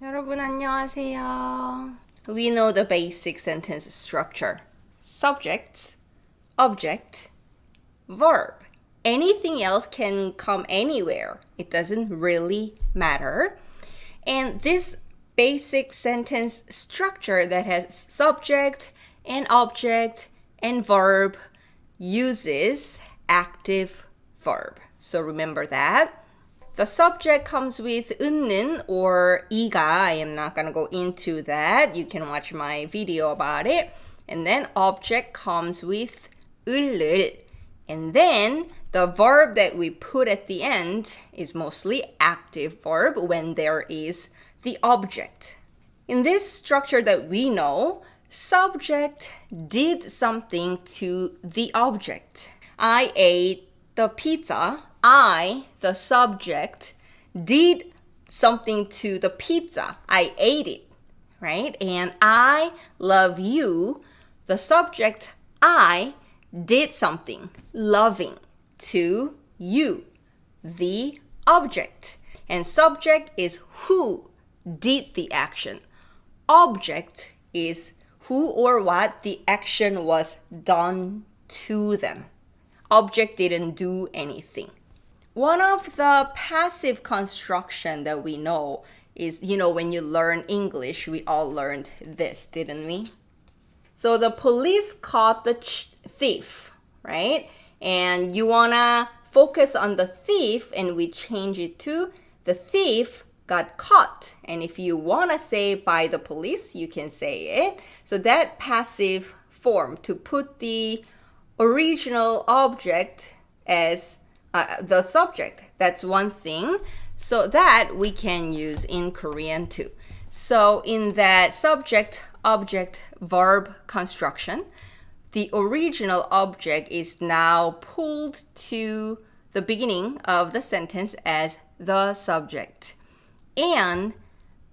여러분 안녕하세요. We know the basic sentence structure. Subject, object, verb. Anything else can come anywhere. It doesn't really matter. And this basic sentence structure that has subject and object and verb uses active verb. So remember that. The subject comes with 은는 or 이가. I am not going to go into that. You can watch my video about it. And then object comes with 을을. And then the verb that we put at the end is mostly active verb when there is the object. In this structure that we know, subject did something to the object. I ate the pizza. I, the subject, did something to the pizza. I ate it, right? And I love you. The subject, I, did something, loving, to you, the object. And subject is who did the action. Object is who or what the action was done to them. Object didn't do anything. One of the passive construction that we know is, when you learn English, we all learned this, didn't we? So the police caught the thief, right? And you wanna focus on the thief and we change it to the thief got caught. And if you wanna say by the police, you can say it. So that passive form to put the original object as the subject, that's one thing. So that we can use in Korean too. So in that subject, object, verb construction, the original object is now pulled to the beginning of the sentence as the subject. And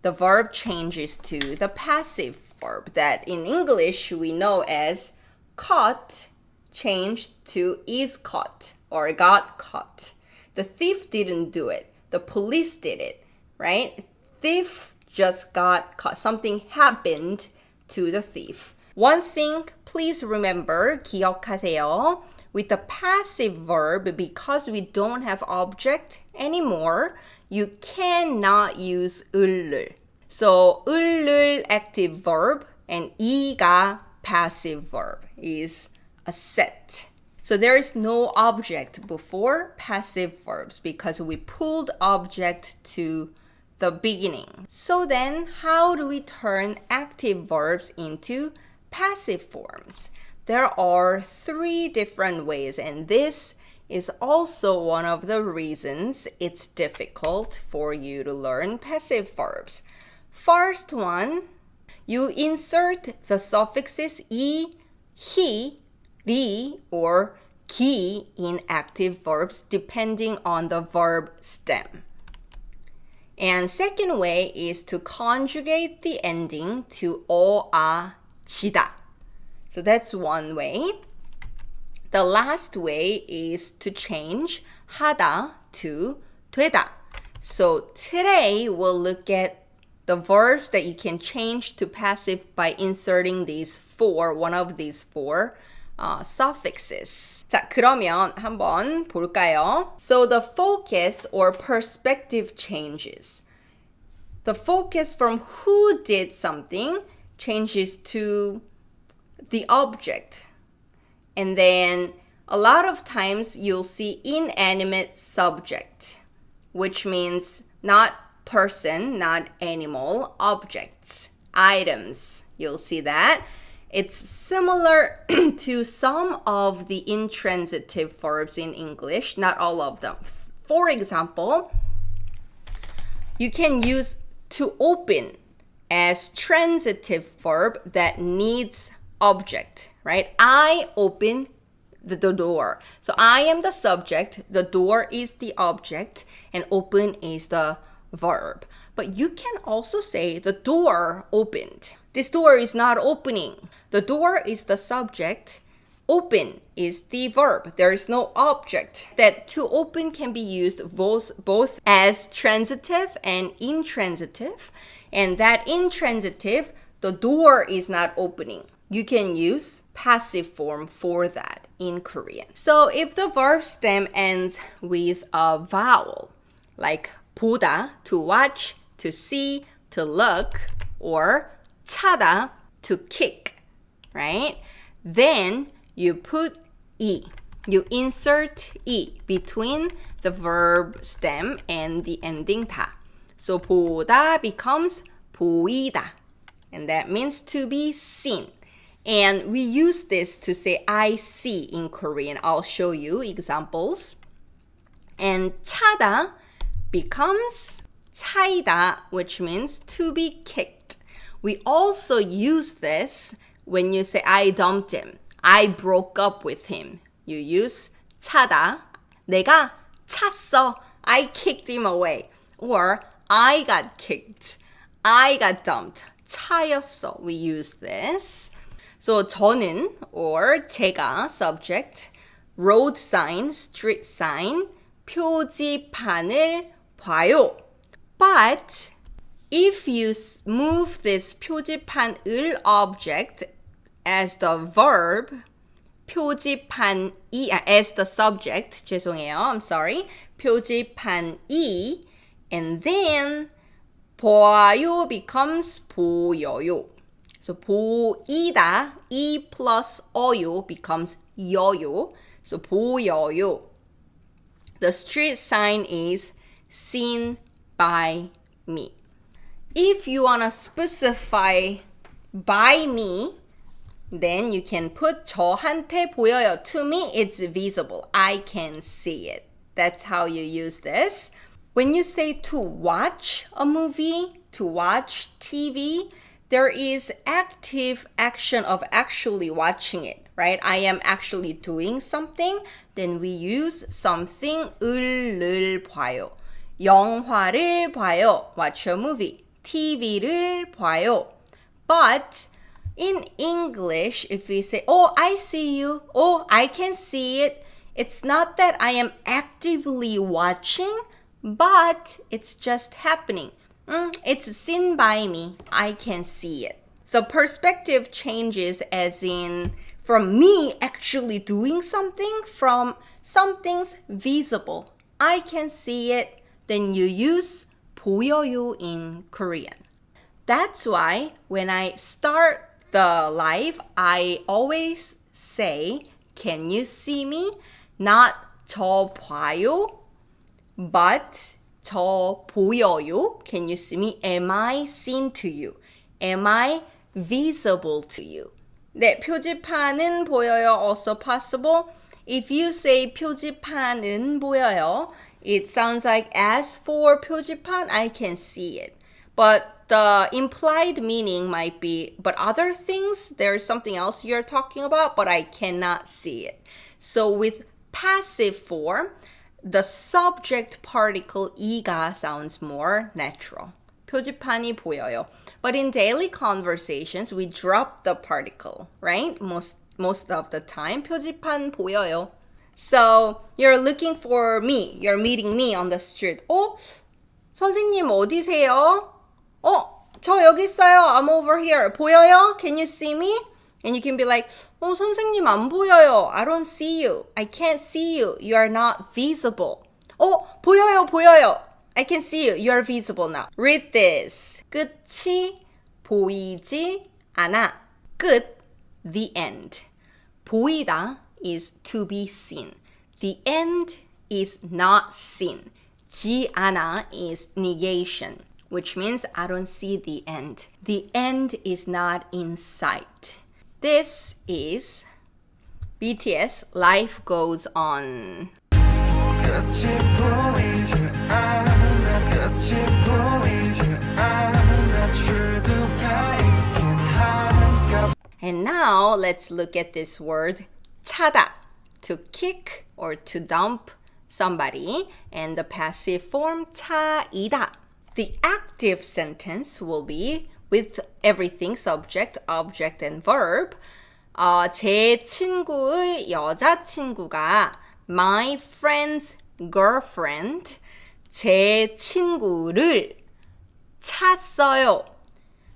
the verb changes to the passive verb that in English we know as caught changed to is caught or got caught. The thief didn't do it. The police did it, right? Thief just got caught. Something happened to the thief. One thing, please remember, 기억하세요. With the passive verb, because we don't have object anymore, you cannot use 을을. So 을을 active verb and 이가 passive verb is a set. So there is no object before passive verbs because we pulled object to the beginning. So then, how do we turn active verbs into passive forms? There are 3 different ways, and this is also one of the reasons it's difficult for you to learn passive verbs. First one, you insert the suffixes 이, 히, 리, or 기 in active verbs depending on the verb stem. And second way is to conjugate the ending to 어, 아, 지다. So that's one way. The last way is to change 하다 to 되다. So today we'll look at the verbs that you can change to passive by inserting one of these four suffixes. 자, 그러면 한번 볼까요? So the focus or perspective changes. The focus from who did something changes to the object. And then a lot of times you'll see inanimate subject, which means not person, not animal, objects, items. You'll see that. It's similar to some of the intransitive verbs in English, not all of them. For example, you can use to open as transitive verb that needs object, right? I open the door. So I am the subject, the door is the object, and open is the verb. But you can also say the door opened. This door is not opening. The door is the subject. Open is the verb. There is no object. That to open can be used both as transitive and intransitive. And that intransitive, the door is not opening. You can use passive form for that in Korean. So if the verb stem ends with a vowel, like 보다, to watch, to see, to look, or 차다, to kick, right? Then you put E. You insert E between the verb stem and the ending 다. So 보다 becomes 보이다. And that means to be seen. And we use this to say I see in Korean. I'll show you examples. And 차다 becomes 차이다, which means to be kicked. We also use this when you say I dumped him. I broke up with him. You use 차다. 내가 찼어. I kicked him away. Or I got kicked. I got dumped. 차였어. We use this. So 저는 or 제가 subject, road sign, street sign, 표지판을 봐요. But if you move this 표지판을 object as the verb, 표지판이 as the subject, 죄송해요, I'm sorry, 표지판이, and then 봐요 becomes 보여요. So 보이다, E plus 어요 becomes 여요. So 보여요. The street sign is seen by me. If you want to specify by me, then you can put 저한테 보여요. To me, it's visible. I can see it. That's how you use this. When you say to watch a movie, to watch TV, there is active action of actually watching it, right? I am actually doing something. Then we use something 을 봐요. 영화를 봐요. Watch a movie. TV를 봐요. But in English, if we say, oh, I see you. Oh, I can see it. It's not that I am actively watching, but it's just happening. It's seen by me. I can see it. The perspective changes as in from me actually doing something from something's visible. I can see it. Then you use 보여요 in Korean. That's why when I start the live, I always say, can you see me? Not 저 봐요, but 저 보여요. Can you see me? Am I seen to you? Am I visible to you? 네, 표지판은 보여요. Also possible. If you say 표지판은 보여요, it sounds like as for 표지판, I can see it. But the implied meaning might be, but other things, there's something else you're talking about, but I cannot see it. So with passive form, the subject particle 이가 sounds more natural. 표지판이 보여요. But in daily conversations, we drop the particle, right? Most of the time, 표지판 보여요. So you're looking for me. You're meeting me on the street. 선생님 어디세요? 저 여기 있어요. I'm over here. 보여요? Can you see me? And you can be like, 선생님 안 보여요. I don't see you. I can't see you. You are not visible. 보여요. I can see you. You are visible now. Read this. 끝이 보이지 않아. 끝, the end. 보이다 is to be seen. The end is not seen. 지 않아 is negation, which means I don't see the end. The end is not in sight. This is BTS, Life Goes On. And now let's look at this word 차다, to kick or to dump somebody, and the passive form 차이다. The active sentence will be with everything, subject, object, and verb. 제 친구의 여자친구가 my friend's girlfriend, 제 친구를 찼어요.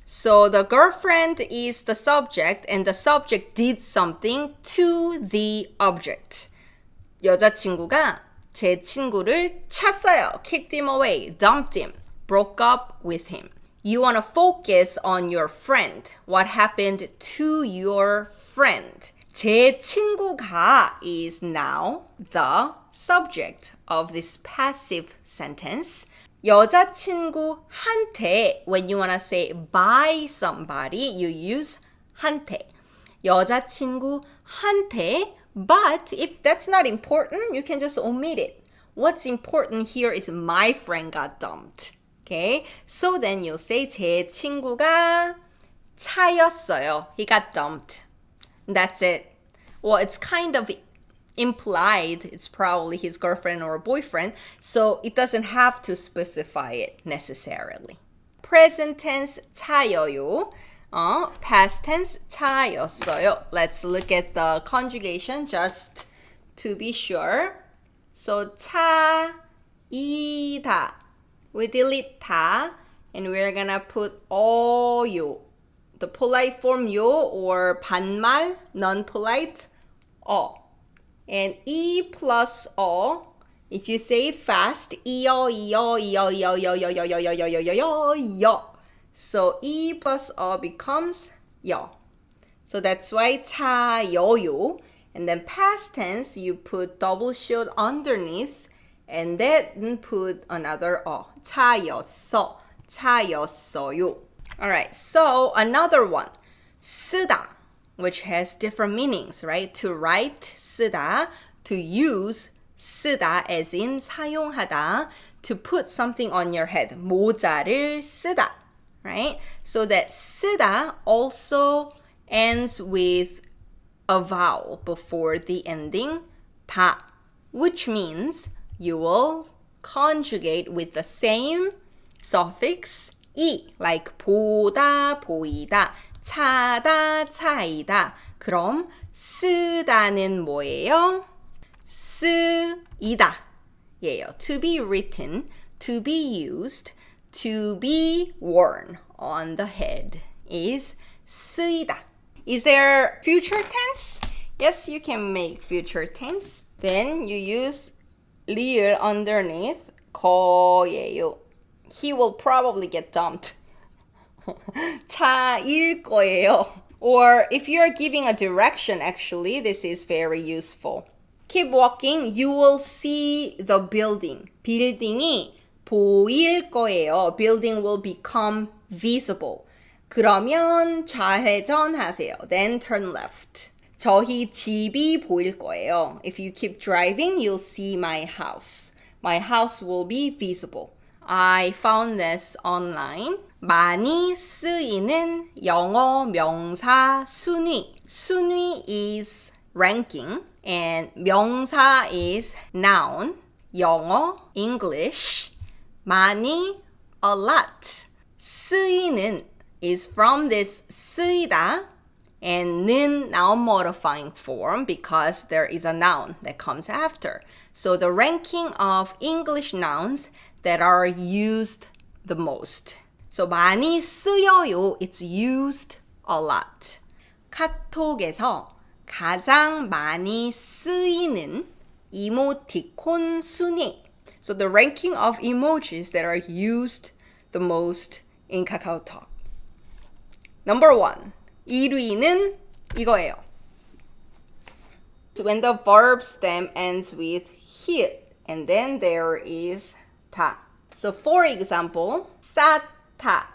So the girlfriend is the subject and the subject did something to the object. 여자친구가 제 친구를 찼어요. Kicked him away, dumped him, broke up with him. You want to focus on your friend. What happened to your friend? 제 친구가 is now the subject of this passive sentence. 여자친구한테, when you want to say by somebody, you use 한테. 여자친구한테, but if that's not important, you can just omit it. What's important here is my friend got dumped. Okay? So then you'll say 제 친구가 차였어요. He got dumped. That's it. Well, it's kind of implied it's probably his girlfriend or boyfriend, so it doesn't have to specify it necessarily. Present tense 차여요. Past tense 차였어요. Let's look at the conjugation just to be sure. So 차이다. We delete 다 and we're gonna put 어요. The polite form 요 or 반말, non-polite 어. And E plus O, if you say fast, E-O, E-O, E-O, E-O, E-O, E-O, E-O, E-O, E-O, E-O, E-O, E-O. So E plus O becomes 요. So that's why 차요요. And then past tense, you put double shield underneath and then put another O. 차였어, 차였어요. All right, so another one. 쓰다, which has different meanings, right? To write, 쓰다. To use, 쓰다, as in 사용하다. To put something on your head, 모자를 쓰다, right? So that 쓰다 also ends with a vowel before the ending 다, which means you will conjugate with the same suffix 이, like 보다, 보이다, 차다, 차이다. 그럼 쓰다는 뭐예요? 쓰이다 예요. To be written, to be used, to be worn on the head is 쓰이다. Is there future tense? Yes, you can make future tense. Then you use 리을 underneath 거예요. He will probably get dumped. 차일 거예요. Or if you're giving a direction, actually, this is very useful. Keep walking, you will see the building. 빌딩이 보일 거예요. Building will become visible. 그러면 좌회전하세요. Then turn left. 저희 집이 보일 거예요. If you keep driving, you'll see my house. My house will be visible. I found this online. 많이 쓰이는 영어 명사 순위. 순위 is ranking and 명사 is noun. 영어, English. 많이, a lot. 쓰이는 is from this 쓰이다 and 는 noun modifying form because there is a noun that comes after. So the ranking of English nouns that are used the most. So 많이 쓰여요, it's used a lot. 카톡에서 가장 많이 쓰이는 이모티콘 순위. So the ranking of emojis that are used the most in KakaoTalk. Number 1, 1위는 이거예요. So when the verb stem ends with hit, and then there is 다. So for example, 쌓다,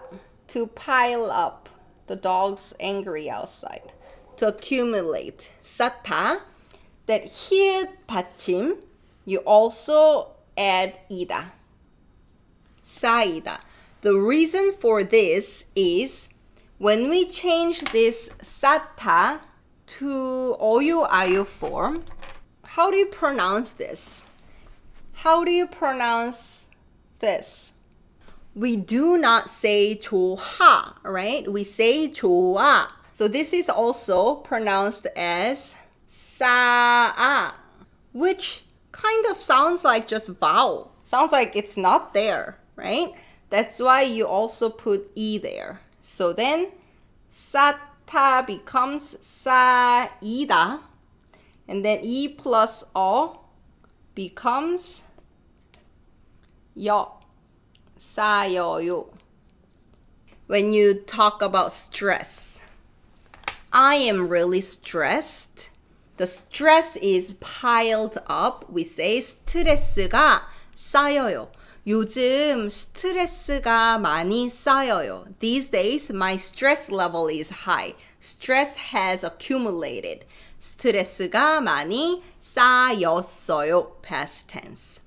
to pile up. The dog's angry outside. To accumulate. 쌓다. That hit 받침, you also add 이다. 쌓이다. The reason for this is when we change this 쌓다 to 어유 아유 form, how do you pronounce this? How do you pronounce this? We do not say 좋아, right? We say 좋아. So this is also pronounced as 싸아, which kind of sounds like just vowel. Sounds like it's not there, right? That's why you also put E there. So then 싸다 becomes 싸이다. And then E plus O becomes 여, 싸여요. When you talk about stress, I am really stressed. The stress is piled up. We say 스트레스가 쌓여요. 요즘 스트레스가 많이 쌓여요. These days, my stress level is high. Stress has accumulated. 스트레스가 많이 쌓였어요. Past tense.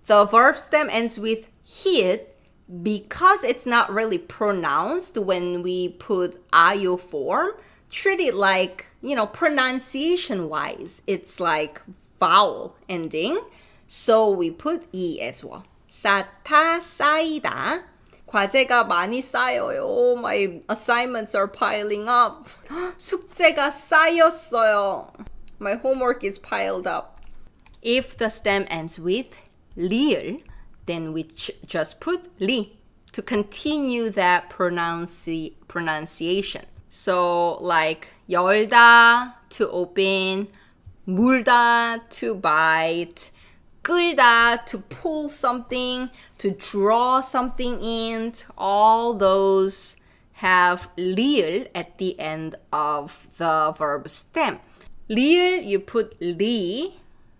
The verb stem ends with hit because it's not really pronounced when we put ayo form. Treat it like, pronunciation-wise, it's like vowel ending. So we put E as well. 쌓다, 쌓이다. 과제가 많이 쌓여요. My assignments are piling up. 숙제가 쌓였어요. My homework is piled up. If the stem ends with 리을, then we just put 리 to continue that pronunciation. So like 열다 to open, 물다 to bite, 끌다 to pull something, to draw something in. All those have 리을 at the end of the verb stem. 리을, you put 리.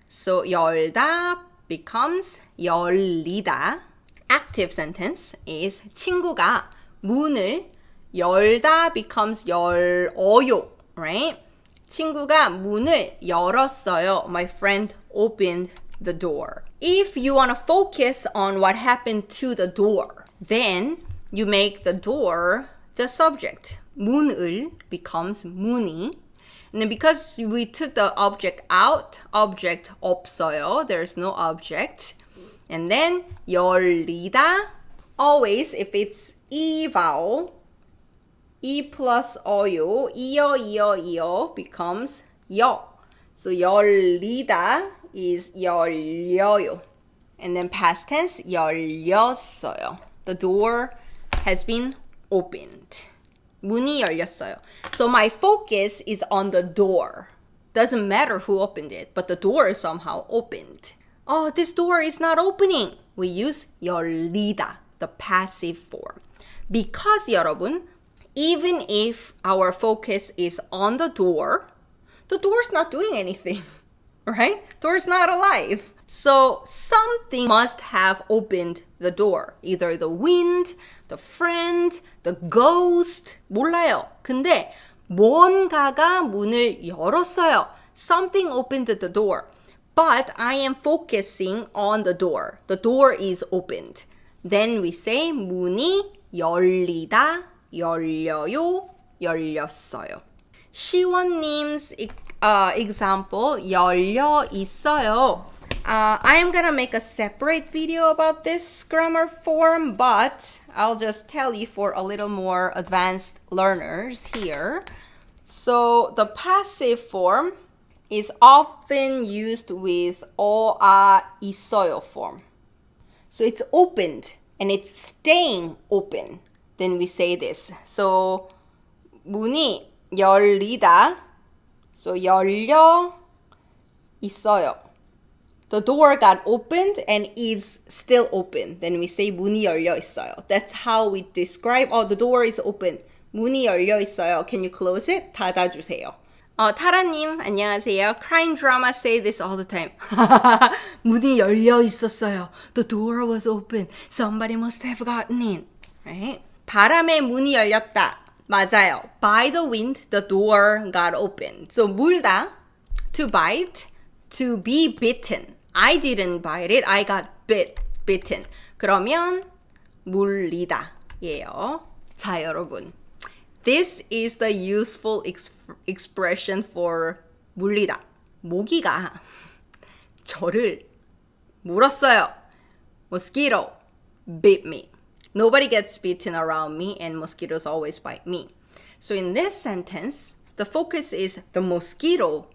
So 열다 becomes 열리다. Active sentence is 친구가 문을 열다 becomes 열어요, right? 친구가 문을 열었어요. My friend opened the door. If you want to focus on what happened to the door, then you make the door the subject. 문을 becomes 문이. And then because we took the object out, object 없어요. There's no object. And then 열리다, always if it's E vowel, E plus 어요, 이어 becomes 여. So 열리다 is 열려요. And then past tense, 열렸어요. The door has been opened. 문이 열렸어요. So my focus is on the door. Doesn't matter who opened it, but the door is somehow opened. Oh, this door is not opening. We use 열리다, the passive form. Because 여러분, even if our focus is on the door's not doing anything, right? Door's not alive. So something must have opened the door. Either the wind, the friend, the ghost. 몰라요. 근데 뭔가가 문을 열었어요. Something opened the door. But I am focusing on the door. The door is opened. Then we say 문이 열리다, 열려요, 열렸어요. 시원님's example, 열려 있어요. I am gonna make a separate video about this grammar form, but I'll just tell you for a little more advanced learners here. So the passive form is often used with 있어요 form. So it's opened and it's staying open. Then we say this. So 문이 열리다. So 열려 있어요. The door got opened and is still open. Then we say 문이 열려 있어요. That's how we describe, the door is open. 문이 열려 있어요. Can you close it? 닫아주세요. 타라님, 안녕하세요. Crime drama say this all the time. 문이 열려 있었어요. The door was open. Somebody must have gotten in. Right? 바람에 문이 열렸다. 맞아요. By the wind, the door got opened. So 물다, to bite, to be bitten. I didn't bite it. I got bitten. 그러면 물리다 예요. 자, 여러분. This is the useful expression for 물리다. 모기가 저를 물었어요. Mosquito bit me. Nobody gets bitten around me and mosquitoes always bite me. So in this sentence, the focus is the mosquito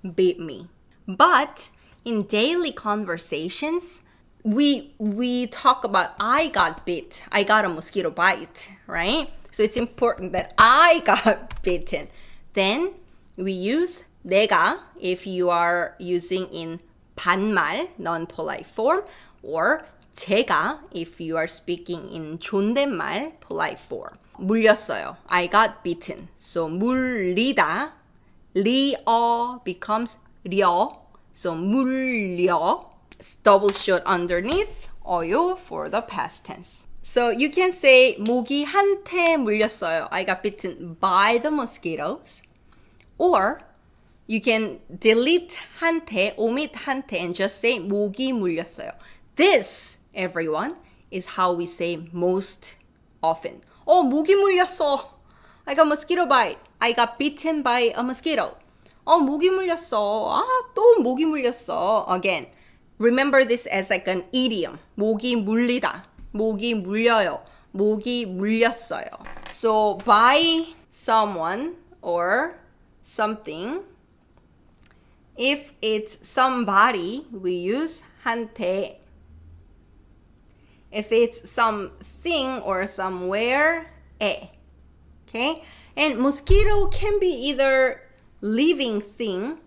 bit me. But in daily conversations, we talk about I got bit. I got a mosquito bite, right? So it's important that I got bitten. Then we use 내가 if you are using in 반말, non-polite form, or 제가 if you are speaking in 존댓말, polite form. 물렸어요. I got bitten. So 물리다, 리어 becomes 려. So 물려. Double short underneath, 어요 for the past tense. So you can say 모기한테 물렸어요. I got bitten by the mosquitoes. Or you can delete 한테, omit 한테, and just say 모기 물렸어요. This, everyone, is how we say most often. 모기 물렸어. I got mosquito bite. I got bitten by a mosquito. 모기 물렸어. 또 모기 물렸어. Again, remember this as like an idiom. 모기 물리다. 모기 물려요. 모기 물렸어요. So by someone or something, if it's somebody, we use 한테. If it's something or somewhere, 에. Okay? And mosquito can be either living thing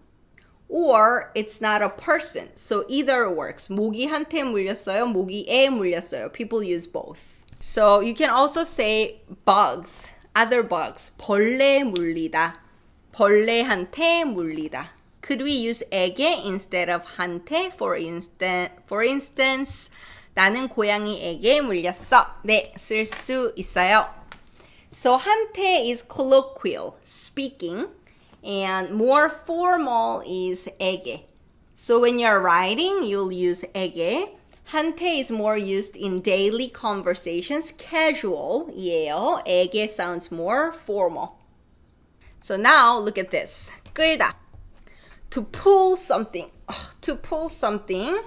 or it's not a person. So either works. 모기한테 물렸어요. 모기에 물렸어요. People use both. So you can also say bugs, other bugs. 벌레 물리다. 벌레한테 물리다. Could we use 에게 instead of 한테? For instance, 나는 고양이에게 물렸어. 네, 쓸 수 있어요. So 한테 is colloquial, speaking. And more formal is 에게. So when you're writing, you'll use 에게. 한테 is more used in daily conversations, casual이에요. 에게 sounds more formal. So now look at this. 끌다. To pull something. To pull something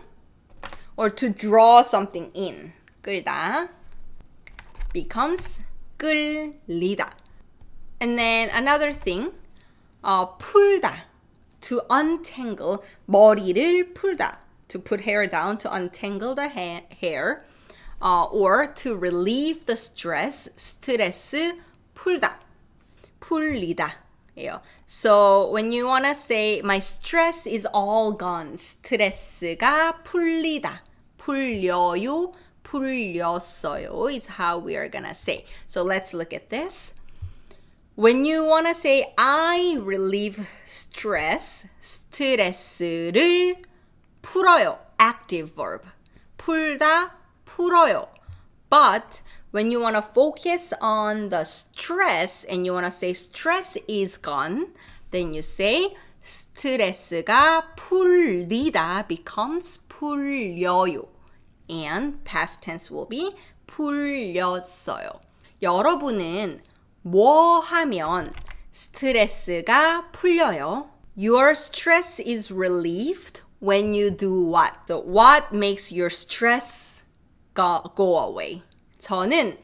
or to draw something in. 끌다 becomes 끌리다. And then another thing. 풀다, to untangle, 머리를 풀다, to put hair down, to untangle the hair, or to relieve the stress, 스트레스 풀다, 풀리다. So when you want to say my stress is all gone, 스트레스가 풀리다, 풀려요, 풀렸어요 is how we are gonna say. So let's look at this. When you want to say I relieve stress, 스트레스를 풀어요. Active verb. 풀다, 풀어요. But when you want to focus on the stress and you want to say stress is gone, then you say 스트레스가 풀리다 becomes 풀려요. And past tense will be 풀렸어요. 여러분은 뭐 하면 스트레스가 풀려요? Your stress is relieved when you do what? So what makes your stress go away? 저는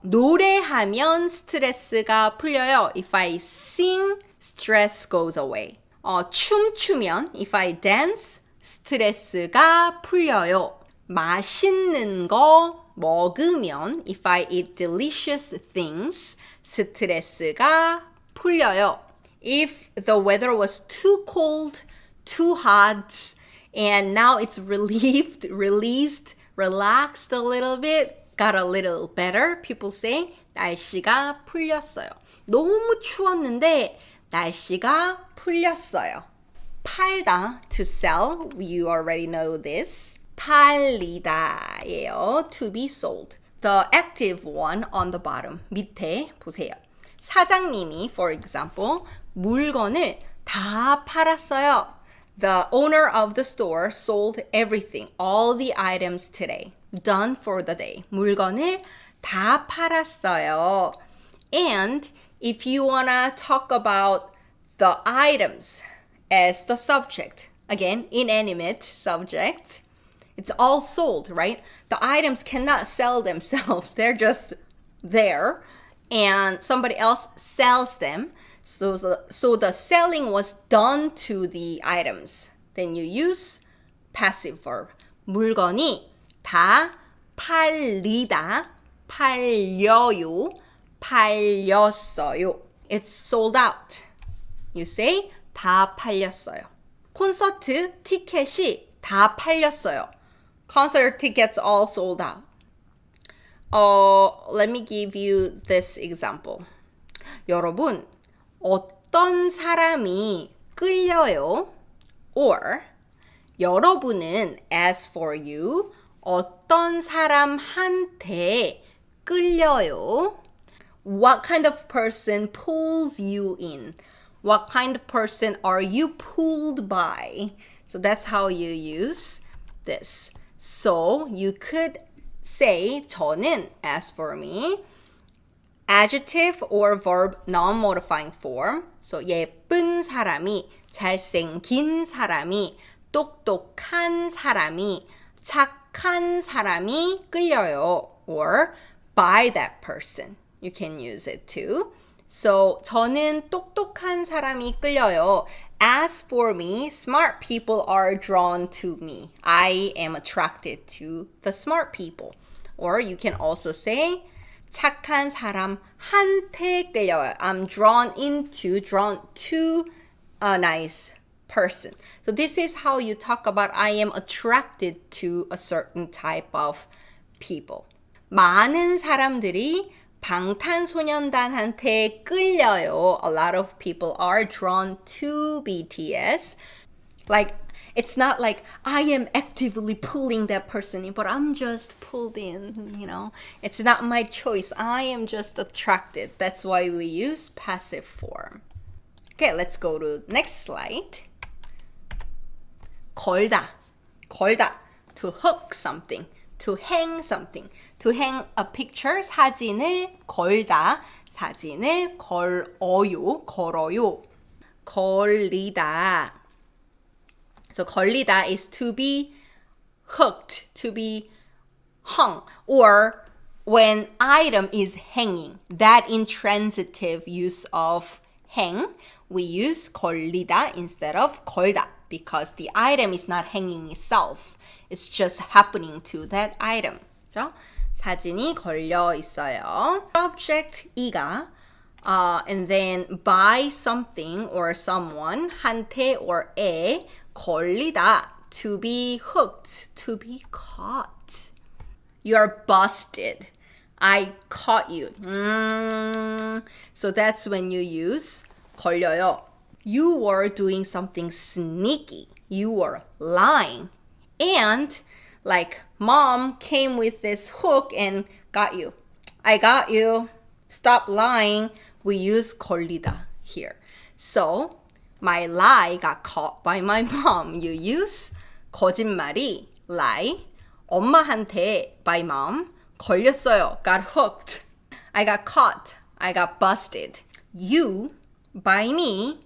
노래하면 스트레스가 풀려요. If I sing, stress goes away. 춤추면, if I dance, 스트레스가 풀려요. 맛있는 거 먹으면, if I eat delicious things, 스트레스가 풀려요. If the weather was too cold, too hot, and now it's relieved, released, relaxed a little bit, got a little better, people say 날씨가 풀렸어요. 너무 추웠는데 날씨가 풀렸어요. 팔다, to sell, you already know this. 팔리다예요. To be sold. The active one on the bottom. 밑에 보세요. 사장님이, for example, 물건을 다 팔았어요. The owner of the store sold everything, all the items today. Done for the day. 물건을 다 팔았어요. And if you want to talk about the items as the subject, again, inanimate subject, it's all sold, right? The items cannot sell themselves. They're just there. And somebody else sells them. So the selling was done to the items. Then you use passive verb. 물건이 다 팔리다, 팔려요, 팔렸어요. It's sold out. You say 다 팔렸어요. 콘서트 티켓이 다 팔렸어요. Concert tickets all sold out. Let me give you this example. 여러분, 어떤 사람이 끌려요? Or 여러분은 as for you, 어떤 사람한테 끌려요? What kind of person pulls you in? What kind of person are you pulled by? So that's how you use this. So you could say 저는 as for me, adjective or verb non-modifying form. So 예쁜 사람이, 잘생긴 사람이, 똑똑한 사람이, 착한 사람이 끌려요. Or by that person. You can use it too. So 저는 똑똑한 사람이 끌려요. As for me, smart people are drawn to me. I am attracted to the smart people. Or you can also say 착한 사람한테 끌려요. I'm drawn to a nice person. So this is how you talk about I am attracted to a certain type of people. 많은 사람들이 방탄소년단한테 끌려요. A lot of people are drawn to BTS. Like, it's not like I am actively pulling that person in, but I'm just pulled in, you know. It's not my choice. I am just attracted. That's why we use passive form. Okay, let's go to next slide. 걸다. 걸다. To hook something. To hang something. To hang a picture. 사진을 걸다. 사진을 걸어요. 걸어요. 걸리다. So 걸리다 is to be hooked, to be hung, or when item is hanging. That intransitive use of hang, we use 걸리다 instead of 걸다 because the item is not hanging itself. It's just happening to that item. 그렇죠? 사진이 걸려 있어요. Subject 이가 and then by something or someone 한테 or 에 걸리다, to be hooked, to be caught. You are busted. I caught you. So that's when you use 걸려요. You were doing something sneaky. You were lying. And like mom came with this hook and got you. I got you. Stop lying. We use 걸리다 here. So my lie got caught by my mom. You use 거짓말이 lie. 엄마한테 by mom 걸렸어요. Got hooked. I got caught. I got busted. You by me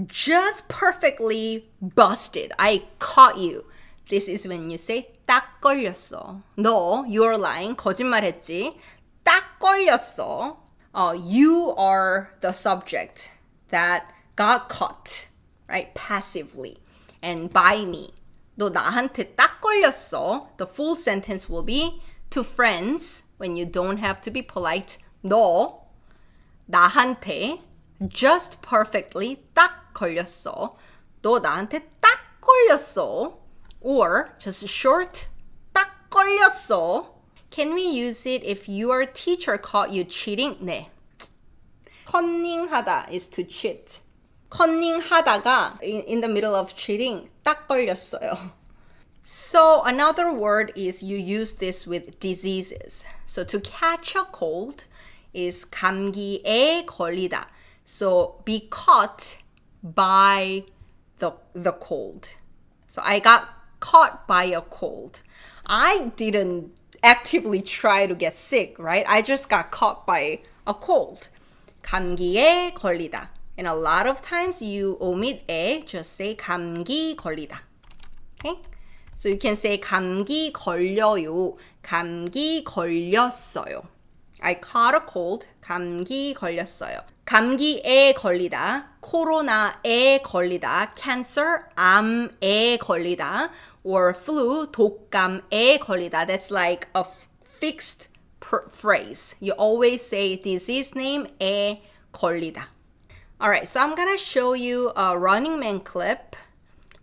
just perfectly busted. I caught you. This is when you say 딱 걸렸어. 너, you're lying. 거짓말했지. 딱 걸렸어. You are the subject that got caught, right? Passively. And by me. 너 나한테 딱 걸렸어. The full sentence will be to friends when you don't have to be polite. 너 나한테 just perfectly 딱 걸렸어. 너 나한테 딱 걸렸어. Or just short 딱 걸렸어. Can we use it if your teacher caught you cheating? 네. 커닝하다 is to cheat. 커닝하다가 in the middle of cheating 딱 걸렸어요. So another word is you use this with diseases. So to catch a cold is 감기에 걸리다. So be caught by the cold. So I got caught by a cold. I didn't actively try to get sick, right? I just got caught by a cold. 감기에 걸리다. And a lot of times you omit 에, just say 감기 걸리다. Okay? So you can say 감기 걸려요. 감기 걸렸어요. I caught a cold. 감기 걸렸어요. 감기에 걸리다. 코로나에 걸리다. cancer, 암에 걸리다. or flu, 독감에 걸리다. That's like a fixed phrase. You always say disease name 에 걸리다. Alright, so I'm gonna show you a Running Man clip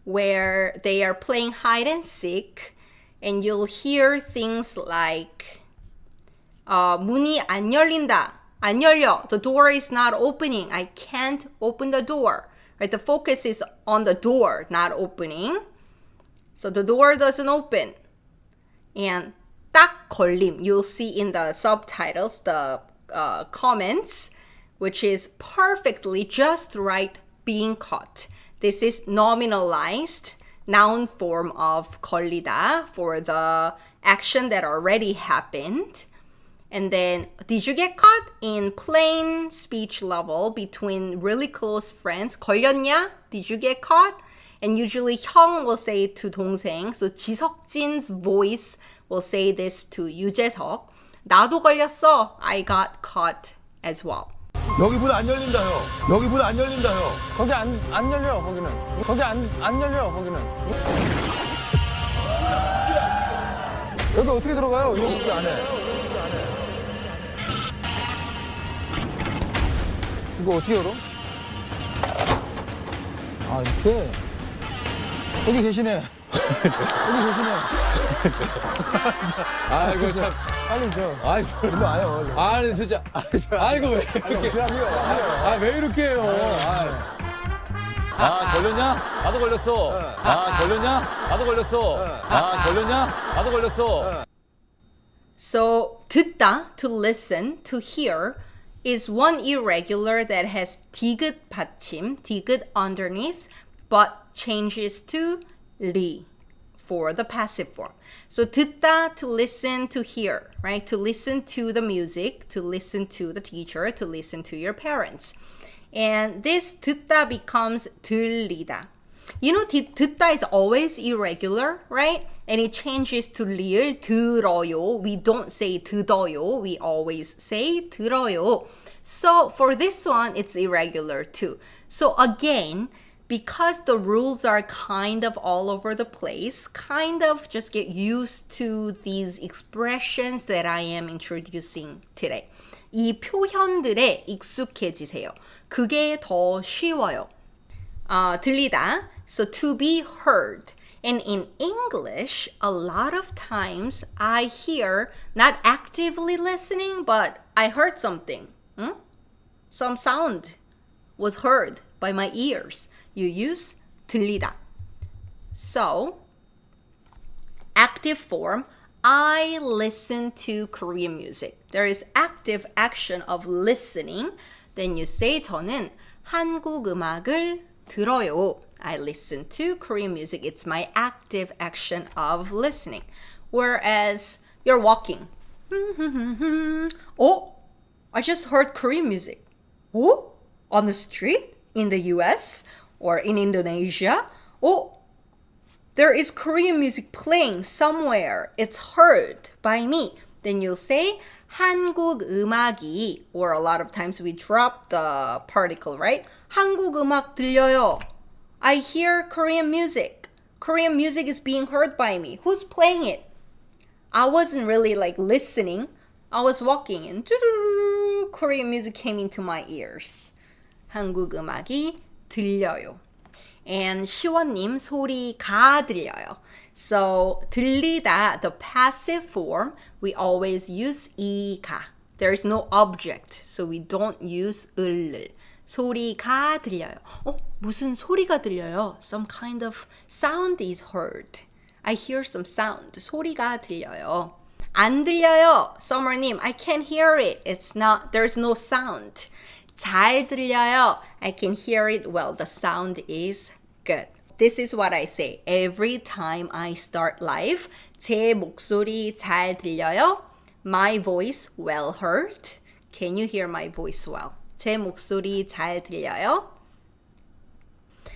where they are playing hide and seek, and you'll hear things like 문이 안 열린다. 안 열려. The door is not opening. I can't open the door. Right? The focus is on the door, not opening. So the door doesn't open. And 딱 걸림. You'll see in the subtitles, the comments, which is perfectly just right, being caught. This is nominalized noun form of 걸리다 for the action that already happened. And then, did you get caught? In plain speech level between really close friends, 걸렸냐? Did you get caught? And usually 형 will say it to 동생. So 지석진's voice will say this to 유재석. 나도 걸렸어. I got caught as well. 여기 문 안 열린다요. 여기 문 안 열린다요. 거기 안 열려, 거기는. 거기 안 열려, 거기는. 여기 어떻게 들어가요? 여기 안에. 이거 어떻게 열어? 아, 이렇게? 여기 계시네. 여기 계시네. 아이고 참. 빨리 줘. 아이 일로 와요. 아니 진짜. 아이고 왜 이렇게? 왜 이렇게 해요? 아 걸렸냐? 나도 걸렸어. 아 걸렸냐? 나도 걸렸어. 아 걸렸냐? 나도 걸렸어. So 듣다, to listen, to hear, is one irregular that has 디귿 받침, 디귿 underneath, but changes to 리 for the passive form. So 듣다, to listen, to hear, right? To listen to the music, to listen to the teacher, to listen to your parents. And this 듣다 becomes 들리다. You know, 듣다 is always irregular, right? And it changes to 리을, 들어요. We don't say 듣어요. We always say 들어요. So for this one, it's irregular too. So again, because the rules are kind of all over the place, kind of just get used to these expressions that I am introducing today. 이 표현들에 익숙해지세요. 그게 더 쉬워요. 들리다, so to be heard. And in English, a lot of times I hear, not actively listening, but I heard something. Some sound was heard by my ears. You use 들리다. So, active form, I listen to Korean music. There is active action of listening. Then you say 저는 한국 음악을 들어요. I listen to Korean music. It's my active action of listening. Whereas you're walking. Oh, I just heard Korean music. Oh, on the street in the US or in Indonesia. Oh, there is Korean music playing somewhere. It's heard by me. Then you'll say 한국 음악이, or a lot of times we drop the particle, right? 한국 음악 들려요. I hear Korean music. Korean music is being heard by me. Who's playing it? I wasn't really like listening. I was walking and Korean music came into my ears. 한국 음악이 들려요. And 시원님 소리가 들려요. So 들리다, the passive form, we always use 이가. There is no object, so we don't use 을을. 소리가 들려요. 무슨 소리가 들려요? Some kind of sound is heard. I hear some sound. 소리가 들려요. 안 들려요. Summer님, I can't hear it. It's not, there's no sound. 잘 들려요. I can hear it well. The sound is good. This is what I say every time I start live. 제 목소리 잘 들려요? My voice well heard? Can you hear my voice well? 제 목소리 잘 들려요?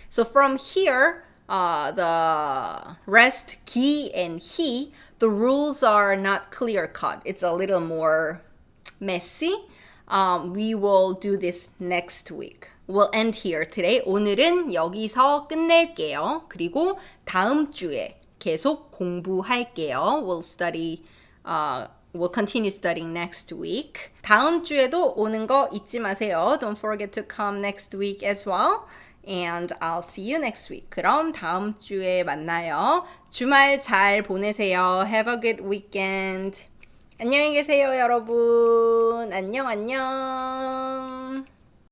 So from here, the rest, 기 and he, the rules are not clear-cut. It's a little more messy. We will do this next week. We'll end here today. 오늘은 여기서 끝낼게요. 그리고 다음 주에 계속 공부할게요. We'll continue studying next week. 다음 주에도 오는 거 잊지 마세요. Don't forget to come next week as well. And I'll see you next week. 그럼 다음 주에 만나요. 주말 잘 보내세요. Have a good weekend. 안녕히 계세요, 여러분. 안녕, 안녕.